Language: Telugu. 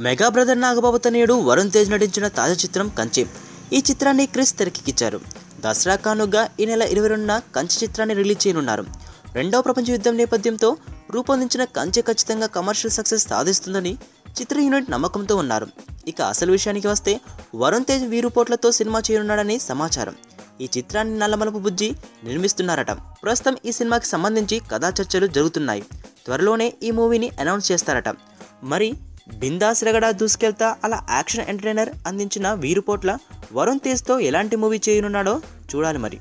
మెగా బ్రదర్ నాగబాబు తనయుడు వరుణ్ తేజ్ నటించిన తాజా చిత్రం కంచె. ఈ చిత్రాన్ని క్రిష్ తెరకెక్కించారు. దసరా కానుగ్గా ఈ నెల 22న కంచె చిత్రాన్ని రిలీజ్ చేయనున్నారు. రెండవ ప్రపంచ యుద్ధం నేపథ్యంతో రూపొందించిన కంచె ఖచ్చితంగా కమర్షియల్ సక్సెస్ సాధిస్తుందని చిత్ర యూనిట్ నమ్మకంతో ఉన్నారు. ఇక అసలు విషయానికి వస్తే వరుణ్ తేజ్ వీరుపోట్లతో సినిమా చేయనున్నాడని సమాచారం. ఈ చిత్రాన్ని నల్లమలపు బుజ్జి నిర్మిస్తున్నారట. ప్రస్తుతం ఈ సినిమాకి సంబంధించి కథా చర్చలు జరుగుతున్నాయి. త్వరలోనే ఈ మూవీని అనౌన్స్ చేస్తారట. మరి బిందాస్ రగడా దూసుకెళ్తా అలా యాక్షన్ ఎంటర్టైనర్ అందించిన వీరుపోట్ల వరుణ్ తేజ్తో ఎలాంటి మూవీ చేయనున్నాడో చూడాలి మరి.